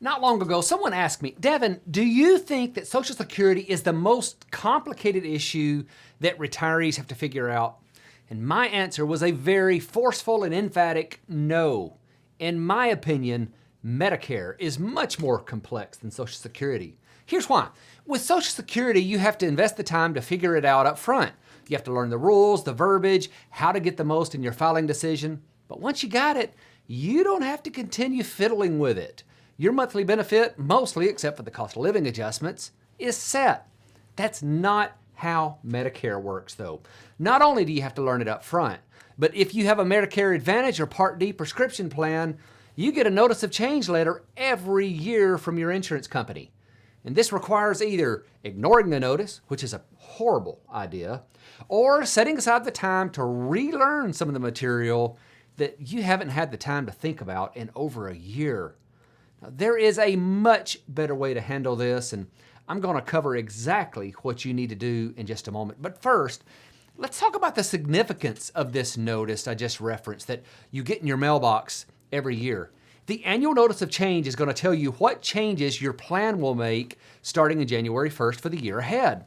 Not long ago, someone asked me, Devin, do you think that Social Security is the most complicated issue that retirees have to figure out? And my answer was a very forceful and emphatic no. In my opinion, Medicare is much more complex than Social Security. Here's why. With Social Security, you have to invest the time to figure it out up front. You have to learn the rules, the verbiage, how to get the most in your filing decision. But once you got it, you don't have to continue fiddling with it. Your monthly benefit, mostly except for the cost of living adjustments, is set. That's not how Medicare works, though. Not only do you have to learn it up front, but if you have a Medicare Advantage or Part D prescription plan, you get a notice of change letter every year from your insurance company. And this requires either ignoring the notice, which is a horrible idea, or setting aside the time to relearn some of the material that you haven't had the time to think about in over a year. Now, there is a much better way to handle this, and I'm going to cover exactly what you need to do in just a moment. But first, let's talk about the significance of this notice I just referenced that you get in your mailbox every year. The annual notice of change is going to tell you what changes your plan will make starting in January 1st for the year ahead.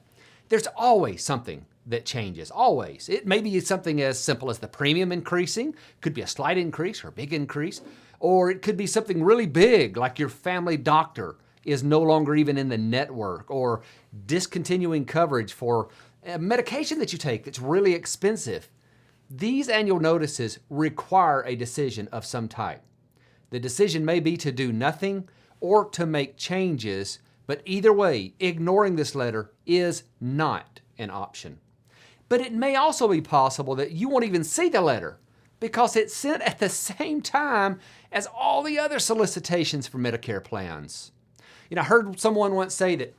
There's always something that changes, always. It may be something as simple as the premium increasing, could be a slight increase or a big increase, or it could be something really big like your family doctor is no longer even in the network, or discontinuing coverage for a medication that you take that's really expensive. These annual notices require a decision of some type. The decision may be to do nothing or to make changes, but either way, ignoring this letter is not an option. But it may also be possible that you won't even see the letter because it's sent at the same time as all the other solicitations for Medicare plans. I heard someone once say that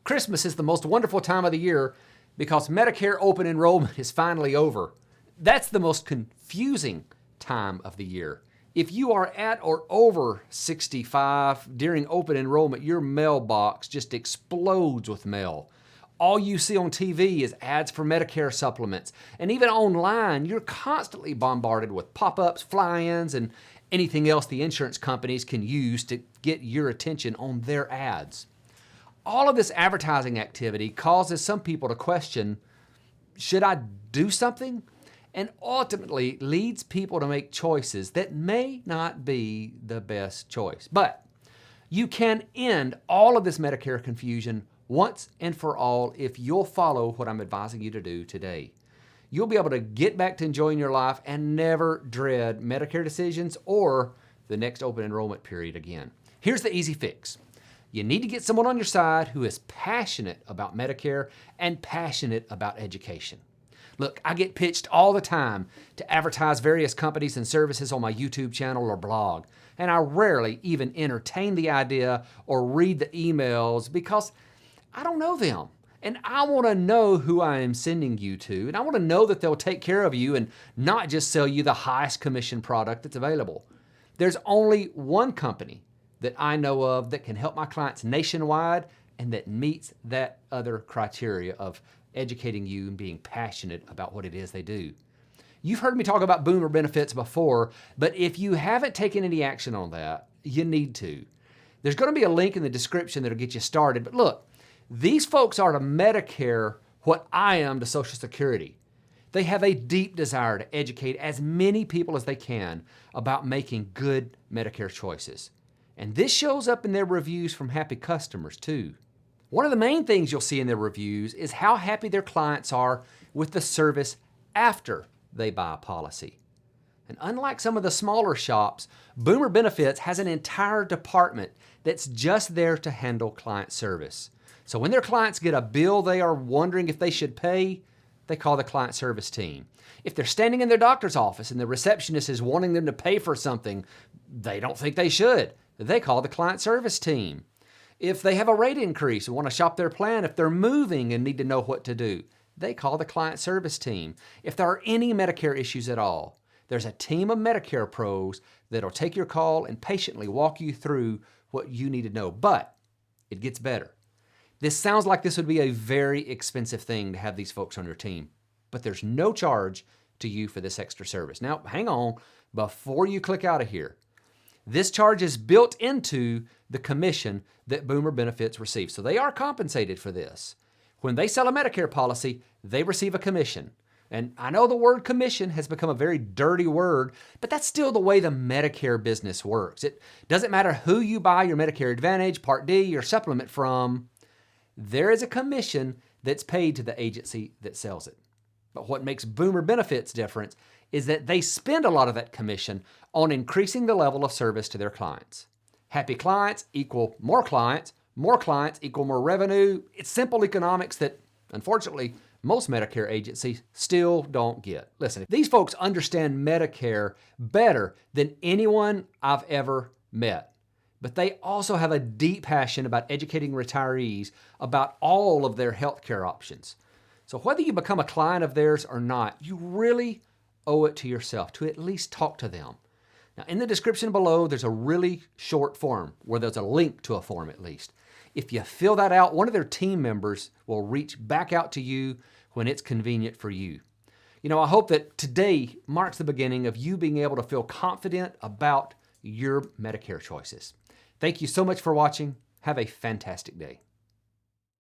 Christmas is the most wonderful time of the year because Medicare open enrollment is finally over. That's the most confusing time of the year. If you are at or over 65 during open enrollment, your mailbox just explodes with mail. All you see on TV is ads for Medicare supplements. And even online, you're constantly bombarded with pop-ups, fly-ins, and anything else the insurance companies can use to get your attention on their ads. All of this advertising activity causes some people to question, should I do something? And ultimately leads people to make choices that may not be the best choice. But you can end all of this Medicare confusion once and for all if you'll follow what I'm advising you to do today. You'll be able to get back to enjoying your life and never dread Medicare decisions or the next open enrollment period again. Here's the easy fix. You need to get someone on your side who is passionate about Medicare and passionate about education. Look, I get pitched all the time to advertise various companies and services on my YouTube channel or blog, and I rarely even entertain the idea or read the emails because I don't know them. And I want to know who I am sending you to, and I want to know that they'll take care of you and not just sell you the highest commission product that's available. There's only one company that I know of that can help my clients nationwide and that meets that other criteria of educating you and being passionate about what it is they do. You've heard me talk about boomer benefits before, but if you haven't taken any action on that, you need to. There's going to be a link in the description that'll get you started, but look, these folks are to Medicare what I am to Social Security. They have a deep desire to educate as many people as they can about making good Medicare choices. And this shows up in their reviews from happy customers too. One of the main things you'll see in their reviews is how happy their clients are with the service after they buy a policy. And unlike some of the smaller shops, Boomer Benefits has an entire department that's just there to handle client service. So when their clients get a bill they are wondering if they should pay, they call the client service team. If they're standing in their doctor's office and the receptionist is wanting them to pay for something they don't think they should, they call the client service team. If they have a rate increase and want to shop their plan, if they're moving and need to know what to do, they call the client service team. If there are any Medicare issues at all, there's a team of Medicare pros that'll take your call and patiently walk you through what you need to know. But it gets better. This sounds like this would be a very expensive thing to have these folks on your team, but there's no charge to you for this extra service. Now, hang on, before you click out of here. This charge is built into the commission that Boomer Benefits receives. So they are compensated for this. When they sell a Medicare policy, they receive a commission. And I know the word commission has become a very dirty word, but that's still the way the Medicare business works. It doesn't matter who you buy your Medicare Advantage, Part D, or supplement from, there is a commission that's paid to the agency that sells it. But what makes Boomer Benefits different is that they spend a lot of that commission on increasing the level of service to their clients. Happy clients equal more clients equal more revenue. It's simple economics that, unfortunately, most Medicare agencies still don't get. Listen, these folks understand Medicare better than anyone I've ever met. But they also have a deep passion about educating retirees about all of their healthcare options. So whether you become a client of theirs or not, you really owe it to yourself to at least talk to them. Now, in the description below, there's a really short form where there's a link to a form at least. If you fill that out, one of their team members will reach back out to you when it's convenient for you. You know, I hope that today marks the beginning of you being able to feel confident about your Medicare choices. Thank you so much for watching. Have a fantastic day.